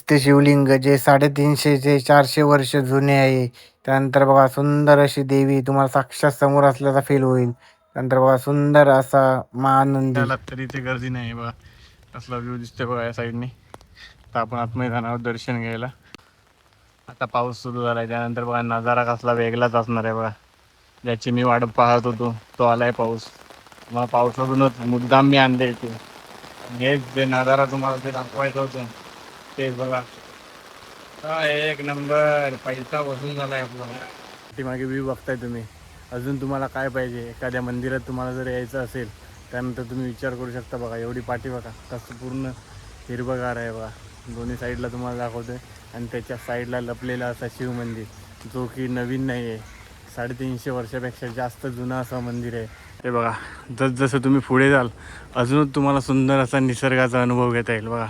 ते शिवलिंग जे 350 ते 400 वर्ष जुने आहे. त्यानंतर बघा सुंदर अशी देवी तुम्हाला साक्षात समोर असल्याचा फील होईल. त्यानंतर बघा सुंदर असा महानंदी. त्याला तरी इथे गर्दी नाही बघा. कसला व्ह्यू दिसतोय बघा या साईडने. तर आपण आतमध्ये जाणार आहोत दर्शन घ्यायला. आता पाऊस सुरू झालाय, त्यानंतर बघा नजारा कसला वेगळाच असणार आहे बघा. ज्याची मी वाट पाहत होतो तो आलाय पाऊस. मला पावसातूनच मुद्दाम मी आणले इथे. हेच जे नजारा तुम्हाला ते दाखवायचं होतं तेच बघा. एक नंबर पैसा वसूल झालाय आपला. ती मागे व्ह्यू बघताय तुम्ही. अजून तुम्हाला काय पाहिजे? एखाद्या मंदिरात तुम्हाला जर यायचं असेल त्यानंतर तुम्ही विचार करू शकता. बघा एवढी पाठी बघा कसं पूर्ण हिरवंगार आहे बघा. दोन्ही साईडला तुम्हाला दाखवतोय. आणि त्याच्या साईडला लपलेला असा शिव मंदिर, जो की नवीन नाही आहे, 350 वर्षापेक्षा जास्त जुनं असं मंदिर आहे. ते बघा जसं तुम्ही पुढे जाल अजूनच तुम्हाला सुंदर असा निसर्गाचा अनुभव घेता येईल बघा.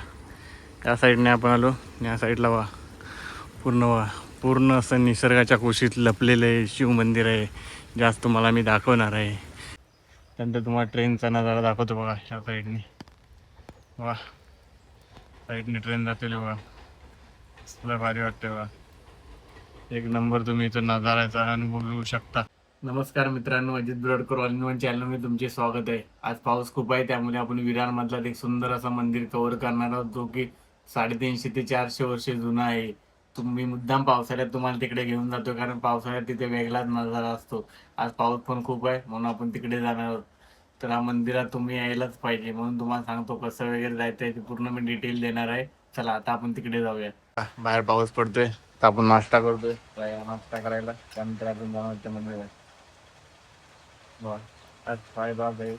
या साईडने आपण आलो, या साईडला बघा पूर्ण असं निसर्गाच्या कुशीत लपलेलं आहे शिव मंदिर आहे. जास्त तुम्हाला मी दाखवणार आहे. त्यानंतर तुम्हाला ट्रेनचा नजारा दाखवतो बघा. ह्या साईडने बघा, साईडने ट्रेन जाते बघा. तुला भारी वाटते बघा. एक नंबर तुम्ही इथं नजाराचा अनुभव घेऊ शकता. नमस्कार मित्रांनो, अजित बिरोडकर ऑल इन वन चॅनलमध्ये तुमचे स्वागत आहे. आज पाऊस खूप आहे, त्यामुळे आपण विरारमधला एक सुंदर असा मंदिर कव्हर करणार आहोत, जो की 350 ते 400 वर्षे जुना आहे. तुम्ही मुद्दाम पावसाळ्यात तुम्हाला तिकडे घेऊन जातो, कारण पावसाळ्यात तिथे वेगळाच नजारा असतो. आज पाऊस पण खूप आहे म्हणून आपण तिकडे जाणार आहोत. तर हा मंदिरात तुम्ही यायलाच पाहिजे, म्हणून तुम्हाला सांगतो कसं वगैरे जायचं आहे ते पूर्ण मी डिटेल देणार आहे. चला आता आपण तिकडे जाऊया. बाहेर पाऊस पडतोय तर आपण नाश्ता करतोय. नाश्ता करायला त्यानंतर आपण जाणार त्या मंदिरात. आज साईबाब आहे.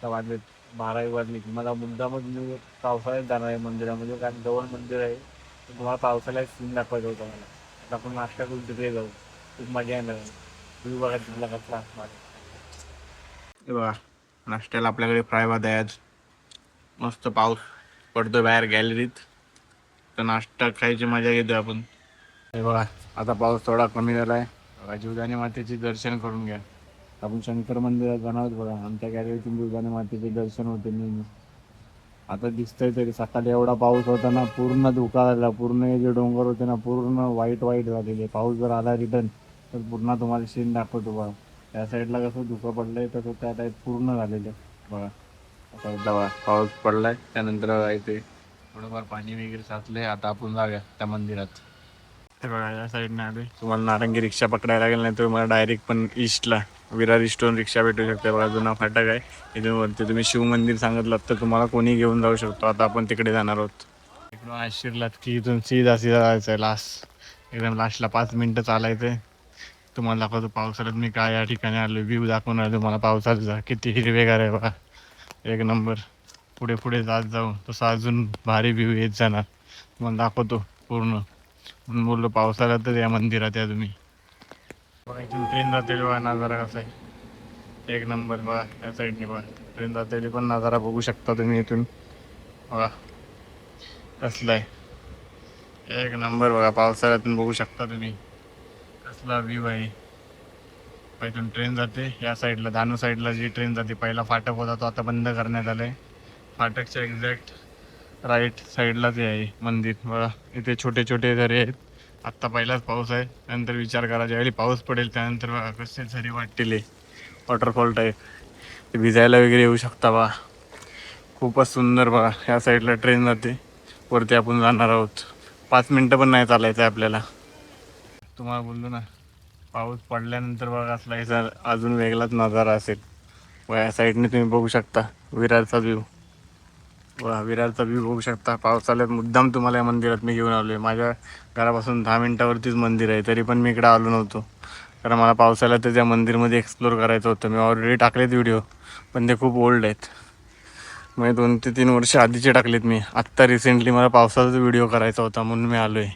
वाजले 12 वाजले. मला मुद्दामच मी पावसाळ्यात जाणार आहे मंदिरामध्ये, कारण जवळ मंदिर आहे. तुम्हाला पावसाळ्यात सीन दाखवायचं होतं मला. आता आपण नाश्ता करून तिकडे जाऊ. खूप मजा येणार. तुम्ही बघा तिथला कसला असणार. बघा नाश्त्याला आपल्याकडे फ्राय भात आहे आज. मस्त पाऊस पडतोय बाहेर गॅलरीत, तर नाश्ता खायची मजा घेतोय आपण. हे बघा आता पाऊस थोडा कमी झाला आहे. बघा जीवदानी मातेचे दर्शन करून घ्या. आपण शंकर मंदिरात जाणार बघा. आमच्या गॅलरीतून जीवदानी मातेचे दर्शन होते नेहमी. आता दिसतंय तरी सकाळी एवढा पाऊस होता ना, पूर्ण धुका झाला. पूर्ण हे जे डोंगर होते ना पूर्ण वाईट झालेले. पाऊस जर आला रिटर्न तर पूर्ण तुम्हाला सीन दाखवतो बघा. त्या साईडला कसं धुकं पडलंय तसं त्या टाईप पूर्ण झालेलं बघा. आता बघा पाऊस पडलाय, त्यानंतर इथे थोडंफार पाणी वगैरे साचलंय. आता आपण जाऊया त्या मंदिरात. हे बघा या साईडने आले. तुम्हाला नारंगी रिक्षा पकडायला लागेल, नाही तर तुम्हाला डायरेक्ट पण ईस्टला विरार ईस्टवरून रिक्षा भेटू शकते बघा. जुना फाटक आहे. इथून वरती तुम्ही शिव मंदिर सांगितलं तर तुम्हाला कोणी घेऊन जाऊ शकतो. आता आपण तिकडे जाणार आहोत. इकडून आशिरलात की इथून सीधा जायचं आहे. एकदम लास्टला 5 मिनटं चालायचं आहे. तुम्हाला दाखवतो पावसाळ्यात मी काय या ठिकाणी आलो. व्ह्यू दाखवणार तुम्हाला पावसाचा. किती हिरवेगार आहे बघा, एक नंबर. पुढे पुढे जात जाऊ तसं अजून भारी व्ह्यू येत जाणार. तुम्हाला दाखवतो पूर्ण. म्हणून बोललो पावसाळ्यात तर या मंदिरात या तुम्ही. बघा इथून ट्रेन जाते बघा. नजारा कसा आहे, एक नंबर बघा. त्या साईडने बघा ट्रेन जाते, पण नजारा बघू शकता तुम्ही इथून. बघा कसला आहे, एक नंबर बघा. पावसाळ्यातून बघू शकता तुम्ही कसला व्ह्यू आहे. इथून ट्रेन जाते या साईडला, धानू साईडला जी ट्रेन जाते. पहिला फाटक होता तो आता बंद करण्यात आलाय. फाटकच्या एक्झॅक्ट राईट साईडलाच आहे मंदिर बघा. इथे छोटे छोटे झरे आहेत. आत्ता पहिलाच पाऊस आहे, नंतर विचार करा ज्यावेळी पाऊस पडेल त्यानंतर बघा कसे झरे वाटतील. वॉटरफॉल टाईप ते भिजायला वगैरे येऊ शकता बघा. खूपच सुंदर बघा. ह्या साईडला ट्रेन जाते, वरती आपण जाणार आहोत. 5 मिनटं पण नाही चालायचं आहे आपल्याला. तुम्हाला बोललो ना, पाऊस पडल्यानंतर बघा असला याचा अजून वेगळाच नजारा असेल. व या साईडने तुम्ही बघू शकता विरारचा व्ह्यू. वा विरारचा व्ह्यू बघू शकता. पावसाळ्यात मुद्दाम तुम्हाला या मंदिरात मी घेऊन आलो आहे. माझ्या घरापासून 10 मिनटावरतीच मंदिर आहे, तरी पण मी इकडे आलो नव्हतो, कारण मला पावसाळ्यात त्या मंदिरमध्ये एक्सप्लोर करायचं होतं. मी ऑलरेडी टाकलेत व्हिडिओ, पण ते खूप ओल्ड आहेत. म्हणजे 2 ते 3 वर्ष आधीचे टाकलेत मी. आत्ता रिसेंटली मला पावसाचा व्हिडिओ करायचा होता म्हणून मी आलो आहे.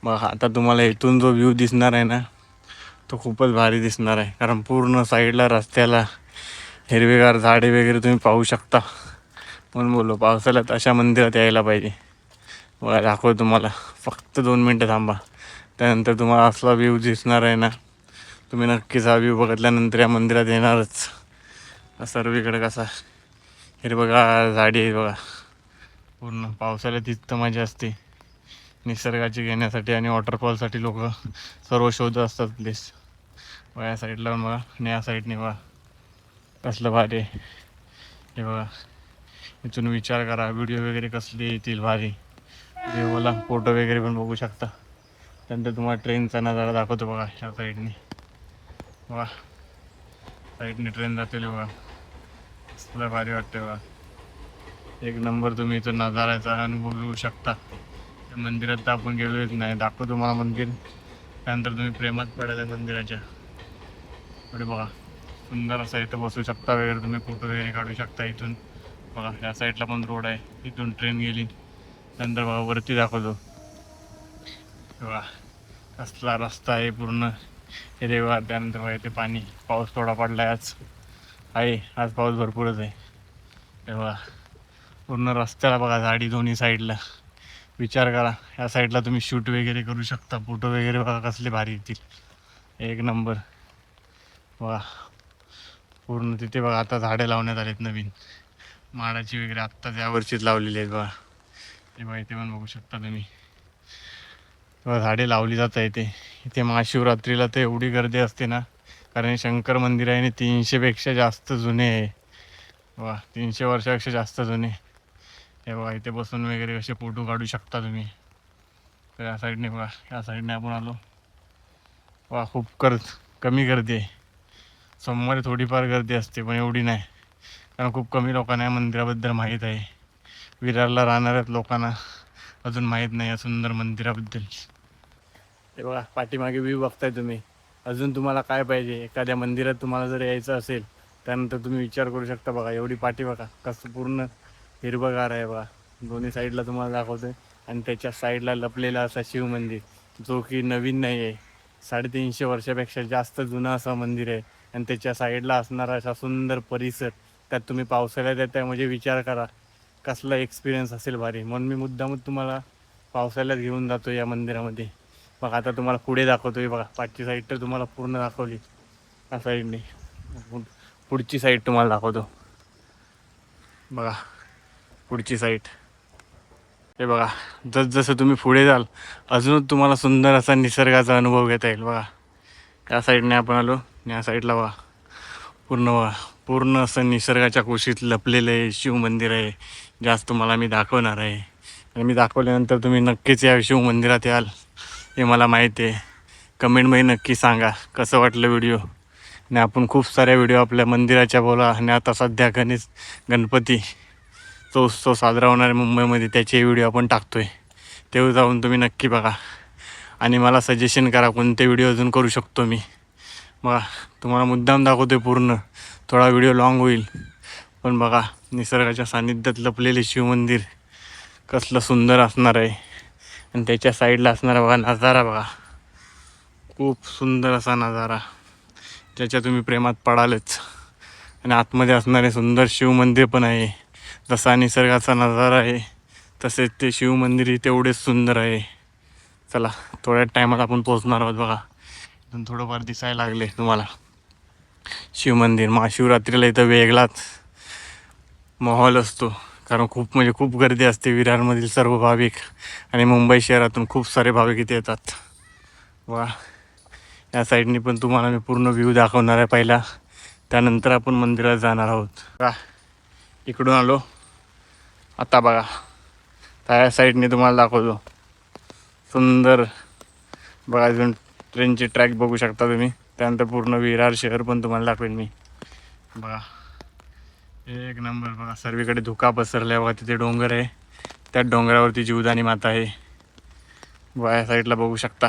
मग आता तुम्हाला इथून जो व्ह्यू दिसणार आहे ना, तो खूपच भारी दिसणार आहे. कारण पूर्ण साईडला रस्त्याला हिरवेगार झाडे वगैरे तुम्ही पाहू शकता. म्हणून बोललो पावसाळ्यात अशा मंदिरात यायला पाहिजे. बघा दाखव तुम्हाला. फक्त 2 मिनटं थांबा, त्यानंतर तुम्हाला असला व्ह्यू दिसणार आहे ना, तुम्ही नक्कीच हा व्ह्यू बघितल्यानंतर या मंदिरात येणारच. सर्वीकडे कसा हिरवगार झाडी आहे बघा. पूर्ण पावसाळ्यात इतकं मजा असते निसर्गाची घेण्यासाठी आणि वॉटरफॉलसाठी लोक सर्व शोधत असतात प्लेस. बघा या साईडला बघा आणि या साईडने बघा कसलं भारी आहे हे बघा. इथून विचार करा व्हिडिओ वगैरे कसले येतील भारी. व्हिडिओला फोटो वगैरे पण बघू शकता. त्यानंतर तुम्हाला ट्रेनचा नजारा दाखवतो बघा ह्या साईडने. बघा साईडने ट्रेन जाते बघा कसलं भारी वाटते बघा. एक नंबर. तुम्ही इथं नजाराचा अनुभव घेऊ शकता. त्या मंदिरात तर आपण गेलोच नाही. दाखवतो तुम्हाला मंदिर. त्यानंतर तुम्ही प्रेमात पडायला मंदिराच्या पुढे बघा सुंदर असं इथं बसू शकता वगैरे. तुम्ही फोटो वगैरे काढू शकता इथून. बघा या साईडला पण रोड आहे. इथून ट्रेन गेली. नंतर बघा वरती दाखवतो बघा कसला रस्ता आहे पूर्ण हिरवेगार. त्यानंतर बघा इथे पाणी. पाऊस थोडा पडला आज आहे. आज पाऊस भरपूरच आहे. हे बघा पूर्ण रस्त्याला बघा झाडी दोन्ही साईडला. विचार करा या साईडला तुम्ही शूट वगैरे करू शकता. फोटो वगैरे बघा कसले भारी येतील. एक नंबर. बघा पूर्ण तिथे बघा आता झाडे लावण्यात आलेत नवीन. माडाची वगैरे आत्ताच यावर्षीच लावलेली आहेत बघा. हे बघा इथे पण बघू शकता तुम्ही. बघा झाडे लावली जात आहे इथे. इथे महाशिवरात्रीला तर एवढी गर्दी असते ना. कारण शंकर मंदिर आहे आणि 300पेक्षा जास्त जुने आहे. बघा 300 वर्षापेक्षा जास्त जुने. हे बघा इथे बसून वगैरे कसे फोटो काढू शकता तुम्ही. तर या साईडने बघा या साईडने आपण आलो. वा खूप कमी गर्दी आहे. सोमवारी थोडीफार गर्दी असते पण एवढी नाही. कारण खूप कमी लोकांना या मंदिराबद्दल माहीत आहे. विरारला राहणाऱ्या लोकांना अजून माहीत नाही या सुंदर मंदिराबद्दल. हे बघा पाठीमागे व्ह्यू बघताय तुम्ही. अजून तुम्हाला काय पाहिजे. एखाद्या मंदिरात तुम्हाला जर यायचं असेल त्यानंतर तुम्ही विचार करू शकता. बघा एवढी पाठी बघा कसं पूर्ण हिरवगार आहे बघा. दोन्ही साईडला तुम्हाला दाखवतोय. आणि त्याच्या साईडला लपलेला असा शिवमंदिर जो की नवीन नाही आहे. 350 वर्षापेक्षा जास्त जुनं असं मंदिर आहे. आणि त्याच्या साईडला असणारा असा सुंदर परिसर. त्यात तुम्ही पावसाळ्यात येताय म्हणजे विचार करा कसला एक्सपिरियन्स असेल भारी. म्हणून मी मुद्दामच तुम्हाला पावसाळ्यात घेऊन जातो या मंदिरामध्ये. बघा आता तुम्हाला पुढे दाखवतोय. बघा पाठची साईड तर तुम्हाला पूर्ण दाखवली. या साईडने पुढची साईड तुम्हाला दाखवतो. बघा पुढची साईड. हे बघा जसजसं तुम्ही पुढे जाल अजूनच तुम्हाला सुंदर असा निसर्गाचा अनुभव घेता येईल. बघा या साईडने आपण आलो. या साईडला बघा पूर्ण असं निसर्गाच्या कुशीत लपलेलं आहे शिवमंदिर आहे. जास्त तुम्हाला मी दाखवणार आहे. आणि मी दाखवल्यानंतर तुम्ही नक्कीच या शिवमंदिरात याल हे मला माहीत आहे. कमेंटमध्ये नक्की सांगा कसं वाटलं व्हिडिओ. आणि आपण खूप साऱ्या व्हिडिओ आपल्या मंदिराच्या बोला. आणि आता सध्या गणपतीचा उत्सव साजरा होणार आहे मुंबईमध्ये. त्याचे व्हिडिओ आपण टाकतो आहे. तेव्हा जाऊन तुम्ही नक्की बघा. आणि मला सजेशन करा कोणते व्हिडिओ अजून करू शकतो मी. बघा तुम्हाला मुद्दाम दाखवतो आहे पूर्ण. थोडा व्हिडिओ लॉंग होईल पण बघा निसर्गाच्या सानिध्यात लपलेले शिवमंदिर कसलं सुंदर असणार आहे. आणि त्याच्या साईडला असणारा बघा नजारा बघा खूप सुंदर असा नजारा ज्याच्या तुम्ही प्रेमात पडालच. आणि आतमध्ये असणारे सुंदर शिवमंदिर पण आहे. जसा निसर्गाचा नजारा आहे तसेच ते शिवमंदिरही तेवढेच सुंदर आहे. चला थोड्या टायमात आपण पोहोचणार आहोत. बघा इथून थोडंफार दिसायला लागले तुम्हाला शिवमंदिर. महाशिवरात्रीला इथं वेगळाच माहोल असतो. कारण खूप गर्दी असते. विरारमधील सर्व भाविक आणि मुंबई शहरातून खूप सारे भाविक इथे येतात. वा या साईडनी पण तुम्हाला मी पूर्ण व्ह्यू दाखवणार आहे पहिला. त्यानंतर आपण मंदिरात जाणार आहोत. बघा इकडून आलो आता. बघा त्या साईडने तुम्हाला दाखवतो सुंदर. बघा अजून ट्रेनची ट्रॅक बघू शकता तुम्ही. त्यानंतर पूर्ण विरार शहर पण तुम्हाला दाखवेन मी. बघा एक नंबर. बघा सर्वीकडे धुका पसरल्या. बघा तिथे डोंगर आहे. त्या डोंगरावरती जीवदानी माता आहे. बघा या साईडला बघू शकता.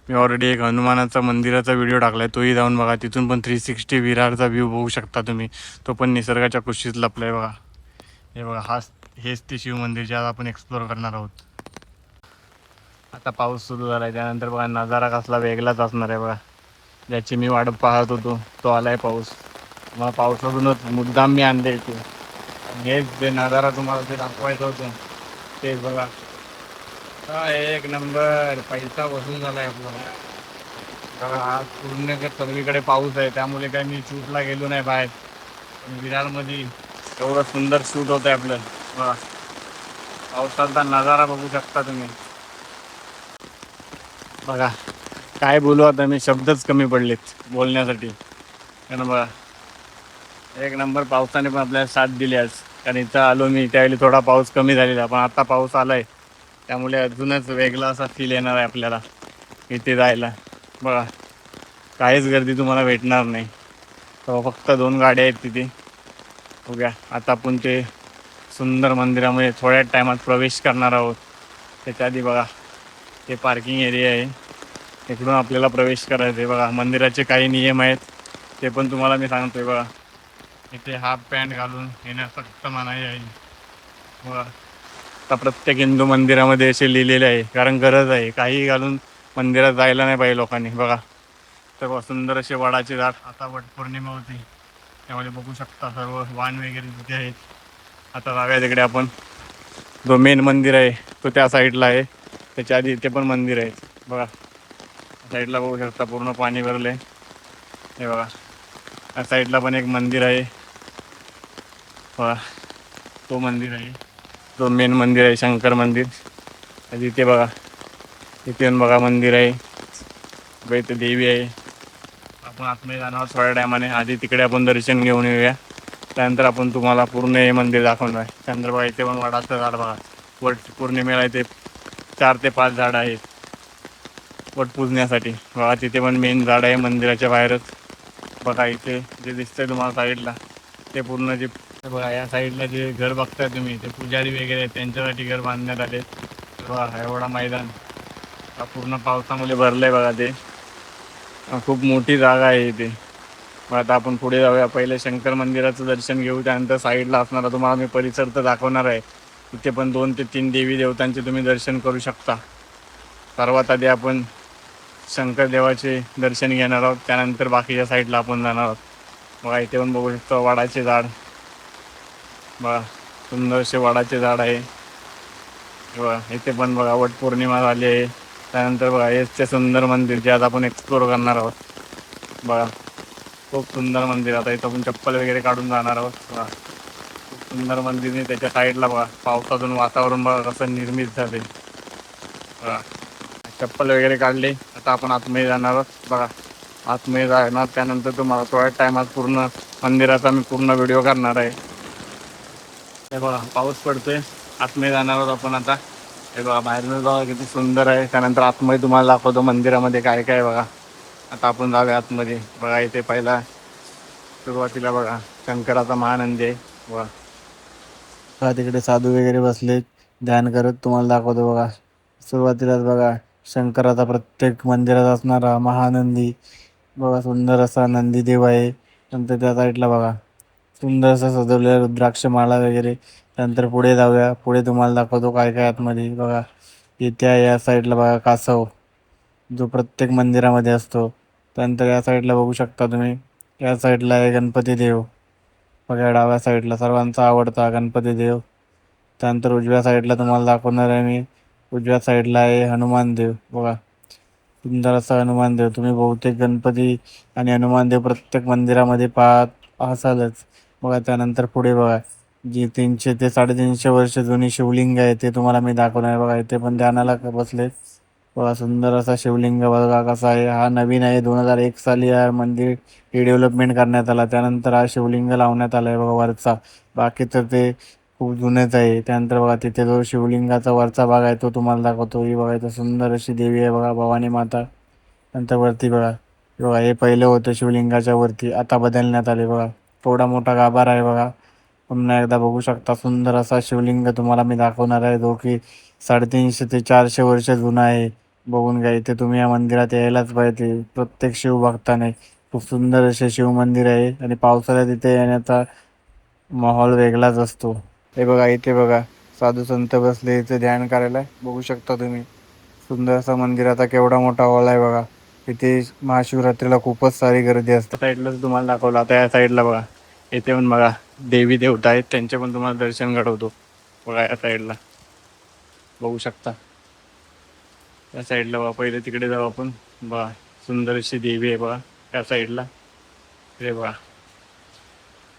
मी ऑलरेडी एक हनुमानाचा मंदिराचा व्हिडिओ टाकला आहे तोही जाऊन बघा. तिथून पण 360 विरारचा व्ह्यू बघू शकता तुम्ही. तो पण निसर्गाच्या कुशीत लपला आहे. बघा हे बघा हेच ते शिवमंदिर जे आज आपण एक्सप्लोअर करणार आहोत. आता पाऊस सुरू झाला आहे त्यानंतर बघा नजारा कसला वेगळाच असणार आहे. बघा ज्याची मी वाट पाहत होतो तो आला आहे पाऊस. मला पावसातूनच मुद्दाम मी आणले इथे. हेच जे नजारा तुम्हाला ते दाखवायचं होतं तेच बघा. एक नंबर पैसा वसूल झाला आहे आपल्याला. बघा आज पूर्ण सगळीकडे पाऊस आहे त्यामुळे काय मी शूटला गेलो नाही बाहेर. विरारमध्ये एवढं सुंदर शूट होतं आहे आपलं. बघा पावसाचा नजारा बघू शकता तुम्ही. बघा काय बोलू आता, मी शब्दच कमी पडलेत बोलण्यासाठी. कारण बघा एक नंबर पावसाने पण आपल्याला साथ दिली आज. कारण इथं आलो मी त्यावेळी थोडा पाऊस कमी झालेला, पण आता पाऊस आलाय त्यामुळे अजूनच वेगळा असा फील येणार आहे आपल्याला इथे जायला. बघा काहीच गर्दी तुम्हाला भेटणार नाही. तर फक्त 2 गाड्या आहेत तिथे. बघूया आता आपण ते सुंदर मंदिरामध्ये थोड्या टायमात प्रवेश करणार आहोत. त्याच्या आधी बघा हे पार्किंग एरिया आहे, इकडून आपल्याला प्रवेश करायचा आहे. बघा मंदिराचे काही नियम आहेत ते पण तुम्हाला मी सांगतोय. बघा इथे हाफ पॅन्ट घालून येण्यास सक्त मनाई आहे. बघा आता प्रत्येक हिंदू मंदिरामध्ये असे लिहिलेले आहे, कारण गरज आहे. काही घालून मंदिरात जायला नाही पाहिजे लोकांनी. बघा तर बघा सुंदर असे वडाचे झाड. आता वटपौर्णिमा होती त्यामुळे बघू शकता सर्व वाण वगैरे तिथे आहेत. आता जाऊया तिकडे आपण. जो मेन मंदिर आहे तो त्या साईडला आहे, त्याच्या आधी इथे पण मंदिर आहे. बघा साईडला बघू शकता पूर्ण पाणी भरले. हे बघा या साईडला पण एक मंदिर आहे. बघा तो मंदिर आहे, तो मेन मंदिर आहे शंकर मंदिर. तिथे बघा तिथे बघा मंदिर आहे. बघा इथे देवी आहे. आपण आतमध्ये जाणार थोड्या टायमाने. आधी तिकडे आपण दर्शन घेऊन येऊया, त्यानंतर आपण तुम्हाला पूर्ण हे मंदिर दाखवणार आहे. त्यानंतर बघा इथे पण वडाचं झाड. बघा वट पौर्णिमेला इथे 4 ते 5 झाडं आहेत वट पूजण्यासाठी. बघा तिथे पण मेन झाड आहे मंदिराच्या बाहेरच. बघा इथे जे दिसतंय तुम्हाला साईडला ते पूर्ण जे बघा या साईडला जे घर बघताय तुम्ही ते पुजारी वगैरे आहेत त्यांच्यासाठी घर बांधण्यात आले. बघा एवढा मैदान पूर्ण पावसामध्ये भरलंय. बघा ते खूप मोठी जागा आहे इथे. मग आता आपण पुढे जाऊया. पहिले शंकर मंदिराचं दर्शन घेऊ, त्यानंतर साईडला असणारा तुम्हाला मी परिसर तर दाखवणार आहे. तिथे पण 2 ते 3 देवी देवतांचे तुम्ही दर्शन करू शकता. सर्वात आधी आपण शंकर देवाचे दर्शन घेणार आहोत, त्यानंतर बाकीच्या साईडला आपण जाणार आहोत. बघा इथे पण बघू शकतो वडाचे झाड. बघा सुंदर असे वडाचे झाड आहे. बघा इथे पण बघा वट पौर्णिमा झाली आहे. त्यानंतर बघा हेच ते सुंदर मंदिर जे आज आपण एक्सप्लोर करणार आहोत. बघा खूप सुंदर मंदिर. आता इथं आपण चप्पल वगैरे काढून जाणार आहोत. बघा खूप सुंदर मंदिर. त्याच्या साईडला बघा पावसातून वातावरण बघा कसं निर्मित झाले. बघा चप्पल वगैरे काढले. आता आपण आतमध्ये जाणार आहोत. बघा आतमध्ये जाणार, त्यानंतर तुम्हाला थोड्या टायमात पूर्ण मंदिराचा मी पूर्ण व्हिडिओ करणार आहे. हे बघा पाऊस पडतोय. आतमध्ये जाणार आहोत आपण आता. हे बघा बाहेरून बघा किती सुंदर आहे. त्यानंतर आतमध्ये तुम्हाला दाखवतो मंदिरामध्ये काय काय. बघा आता आपण जाऊया आतमध्ये. बघा इथे पहिला सुरुवातीला बघा शंकराचा महानंदी आहे. बघा तिकडे साधू वगैरे बसले ध्यान करत, तुम्हाला दाखवतो. बघा सुरुवातीलाच बघा शंकराचा प्रत्येक मंदिरात असणारा महानंदी. बघा सुंदर असा नंदी देव आहे. नंतर त्या साईडला बघा सुंदर असं सजवलेलं रुद्राक्षमाळा वगैरे. त्यानंतर पुढे जाऊया. पुढे तुम्हाला दाखवतो काय काय आतमध्ये. बघा इथे या साईडला बघा कासव, जो प्रत्येक मंदिरामध्ये असतो. त्यानंतर या साईडला बघू शकता तुम्ही, या साईडला आहे गणपती देव. बघा डाव्या साईडला सर्वांचा आवडता गणपती देव. त्यानंतर उजव्या साईडला तुम्हाला दाखवणार आहे मी. उजव्या साईडला आहे हनुमान देव. बघा सुंदर असा हनुमान देव. तुम्ही बहुतेक गणपती आणि हनुमान देव प्रत्येक मंदिरामध्ये पाहत असालच. बघा त्यानंतर पुढे बघा जी 300 ते 350 वर्ष जुनी शिवलिंग आहे ते तुम्हाला मी दाखवणार आहे. बघा इथे पण ध्यानाला बसले. बघा सुंदर असा शिवलिंग बघा कसा आहे. हा नवीन आहे, 2001 साली हा मंदिर रिडेव्हलपमेंट करण्यात आला. त्यानंतर हा शिवलिंग लावण्यात आला आहे बघा वरचा. बाकी तर ते खूप जुनेच आहे. त्यानंतर बघा तिथे जो शिवलिंगाचा वरचा भाग आहे तो तुम्हाला दाखवतो. ही बघा इथं सुंदर अशी देवी आहे बघा भवानी माता. नंतर वरती बघा बघा हे पहिलं होतं शिवलिंगाच्या वरती, आता बदलण्यात आले. बघा थोडा मोठा गाभारा आहे बघा. पुन्हा एकदा बघू शकता सुंदर असा शिवलिंग तुम्हाला मी दाखवणार आहे, जो की 350 ते 400 वर्ष जुना आहे. बघून घ्या इथे तुम्ही या मंदिरात यायलाच पाहिजे प्रत्येक शिवभक्ताने. खूप सुंदर असे शिव मंदिर आहे आणि पावसाळ्यात इथे येण्याचा माहोल वेगळाच असतो. हे बघा इथे बघा साधू संत बसले इथे ध्यान करायला. बघू शकता तुम्ही सुंदर असा मंदिराचा केवढा मोठा हॉल आहे बघा. इथे महाशिवरात्रीला खूपच सारी गर्दी असते. साईडला तुम्हाला दाखवलं. आता या साईडला बघा इथे पण बघा देवी देवता आहेत, त्यांचे पण तुम्हाला दर्शन घडवतो. बघा या साईडला बघू शकता. या साईडला बघा पहिले तिकडे जाऊ आपण. बघा सुंदर अशी देवी आहे बघा त्या साईडला. इथे बघा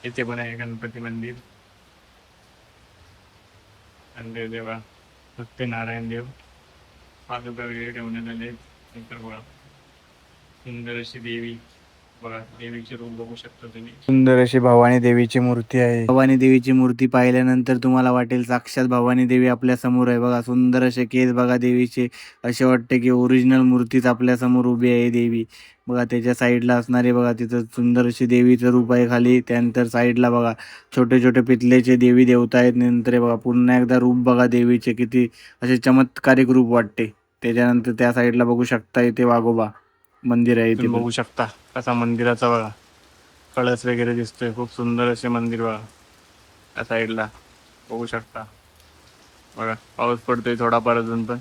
इथे पण आहे गणपती मंदिर. आणि देवा फक्त नारायण देव पादुका वगैरे ठेवण्यात आले. नंतर बघा सुंदर अशी देवी, बघा देवीचे रूप बघू शकता तुम्ही. सुंदर अशी भवानी देवीची मूर्ती आहे. भवानी देवीची मूर्ती पाहिल्यानंतर तुम्हाला वाटेल साक्षात भवानी देवी आपल्या समोर आहे. बघा सुंदर असे केस बघा देवीचे, असे वाटते की ओरिजिनल मूर्तीच आपल्या समोर उभी आहे देवी. बघा त्याच्या साईडला असणारे बघा तिथं सुंदर अशी देवीचं रूप आहे खाली. त्यानंतर साईडला बघा छोटे छोटे पितलेचे देवी देवता आहेत. नंतर हे बघा पुन्हा एकदा रूप बघा देवीचे, किती असे चमत्कारिक रूप वाटते. त्याच्यानंतर त्या साईडला बघू शकता इथे वाघोबा मंदिर आहे. इथे बघू शकता कसा मंदिराचा बघा कळस वगैरे दिसतोय. खूप सुंदर असे मंदिर बघा त्या साईडला बघू शकता. बघा पाऊस पडतोय थोडाफार अजून, पण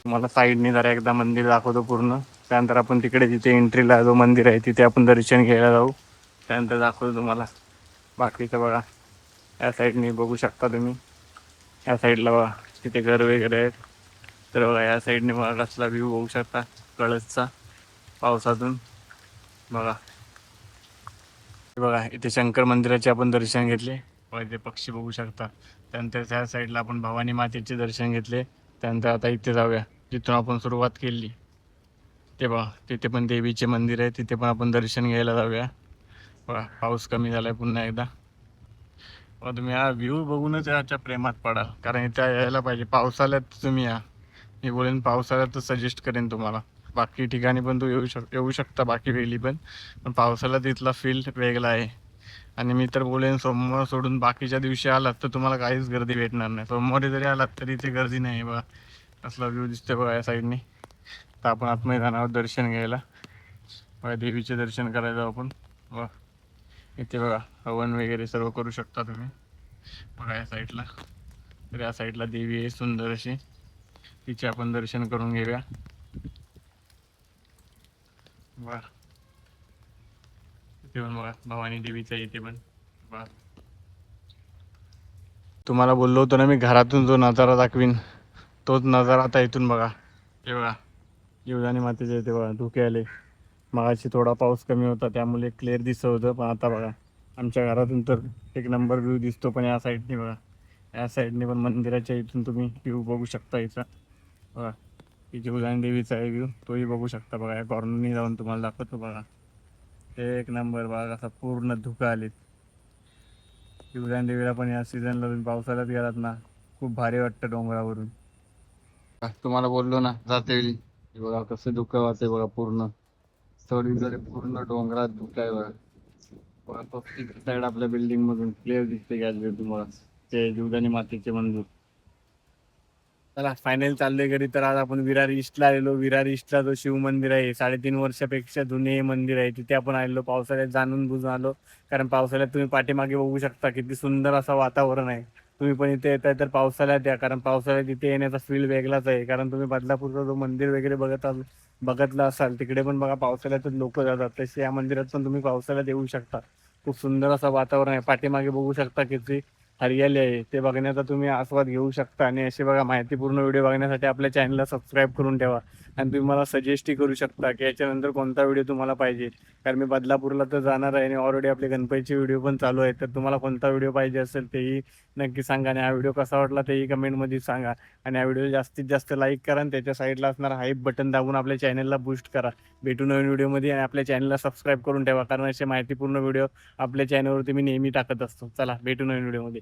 तुम्हाला साईडने जरा एकदा मंदिर दाखवतो पूर्ण. त्यानंतर आपण तिकडे जिथे एंट्रीला जो मंदिर आहे तिथे आपण दर्शन घ्यायला जाऊ. त्यानंतर दाखवतो तुम्हाला बाकीचं. बघा या साईडने बघू शकता तुम्ही, या साईडला बघा तिथे घर वगैरे आहेत. तर बघा या साईडने बघा कसला व्ह्यू बघू शकता कळसचा पावसातून. बघा बघा इथे शंकर मंदिराचे आपण दर्शन घेतले. बघा इथे पक्षी बघू शकता. त्यानंतर त्या साईडला आपण भवानी मातेचे दर्शन घेतले. त्यानंतर आता इथे जाऊया जिथून आपण सुरुवात केली ते बघा, तिथे पण देवीचे मंदिर आहे. तिथे पण आपण दर्शन घ्यायला जाऊया. बघा पाऊस कमी झालाय पुन्हा एकदा. बघा तुम्ही हा व्ह्यू बघूनच याच्या प्रेमात पडाल, कारण इथे यायला पाहिजे. पावसाळ्यात तुम्ही या, मी बोलेन पावसाळ्यात सजेस्ट करेन तुम्हाला. बाकी ठिकाणी पण तू येऊ शकता बाकी वेळी पण पावसाळ्यात इथला फील वेगळा आहे. आणि मी तर बोलेन सोमवार सोडून बाकीच्या दिवशी आलात तर तुम्हाला काहीच गर्दी भेटणार नाही. सोमवारी जरी आलात तरी इथे गर्दी नाही. बघा कसला व्ह्यू दिसतोय बघा या साईडने. तर आपण आतमध्ये जाणार दर्शन घ्यायला. बघा देवीचे दर्शन करायला आपण. बघा इथे बघा हवन वगैरे सर्व करू शकता तुम्ही. बघा या साईडला, तर या साईडला देवी आहे सुंदर अशी, तिचे आपण दर्शन करून घेऊया. बघा इथे पण बघा भवानी देवीचं इथे पण. बघा तुम्हाला बोललो होतो ना मी घरातून जो नजारा दाखवीन तोच नजारा आता इथून बघा. हे बघा जीवदानी मातेचे इथे बघा धुके आले. मगाशी थोडा पाऊस कमी होता त्यामुळे क्लिअर दिसत होतं, पण आता बघा आमच्या घरातून तर एक नंबर व्ह्यू दिसतो. पण या साईडने बघा, या साईडने पण मंदिराच्या इथून तुम्ही व्ह्यू बघू शकता. इथं बघा ही जीवदानी देवीचा आहे व्ह्यू, तोही बघू शकता. बघा या कॉर्नरनी जाऊन तुम्हाला दाखवतो. बघा एक नंबर बघा कसा पूर्ण धुका आलेत. जीवदानी देवीला पण या सीझनला तुम्ही पावसाळ्यात गेलात ना खूप भारी वाटतं डोंगरावरून. तुम्हाला बोललो ना जाते वेळी बघा कसं धुकं वाटते बघा पूर्ण सगळीकडे पूर्ण डोंगरात धुकं आहे बघा. बघा पश्चिम साईड आपल्या बिल्डिंग मधून क्लिअर दिसते गॅस तुम्हाला ते जीवदानी मातेचे मंदिर. चला फायनल चाललोय घरी. तर आज आपण विरार ईस्टला आलेलो. विरार ईस्टला जो शिव मंदिर आहे 3.5 वर्षापेक्षा जुने मंदिर आहे, तिथे आपण आलेलो. पावसाळ्यात जाणून बुजून आलो, कारण पावसाळ्यात तुम्ही पाठीमागे बघू शकता किती सुंदर असं वातावरण आहे. तुम्ही पण इथे येताय तर पावसाळ्यात या, कारण पावसाळ्यात इथे येण्याचा फील वेगळाच आहे. कारण तुम्ही बदलापूरचा जो मंदिर वगैरे बघतला असाल तिकडे पण बघा पावसाळ्यातच लोक जातात, तसे या मंदिरात पण तुम्ही पावसाळ्यात येऊ शकता. खूप सुंदर असं वातावरण आहे. पाठीमागे बघू शकता किती हरियाली आहे, ते बघण्याचा तुम्ही आस्वाद घेऊ शकता. आणि असे बघा माहितीपूर्ण व्हिडिओ बघण्यासाठी आपल्या चॅनलला सबस्क्राईब करून ठेवा. आणि तुम्ही मला सजेस्टही करू शकता की याच्यानंतर कोणता व्हिडिओ तुम्हाला पाहिजे, कारण मी बदलापूरला तर जाणार आहे आणि ऑलरेडी आपले गणपतीचे व्हिडिओ पण चालू आहेत. तर तुम्हाला कोणता व्हिडिओ पाहिजे असेल तेही नक्की सांगा, आणि हा व्हिडिओ कसा वाटला तेही कमेंटमध्ये सांगा. आणि हा व्हिडिओ जास्तीत जास्त लाईक करा आणि त्याच्या साईडला असणार हाईप बटन दाबून आपल्या चॅनलला बूस्ट करा. भेटू नवीन व्हिडिओमध्ये, आणि आपल्या चॅनलला सबस्क्राईब करून ठेवा, कारण असे माहितीपूर्ण व्हिडिओ आपल्या चॅनलवरती मी नेहमी टाकत असतो. चला भेटू नवीन व्हिडिओमध्ये.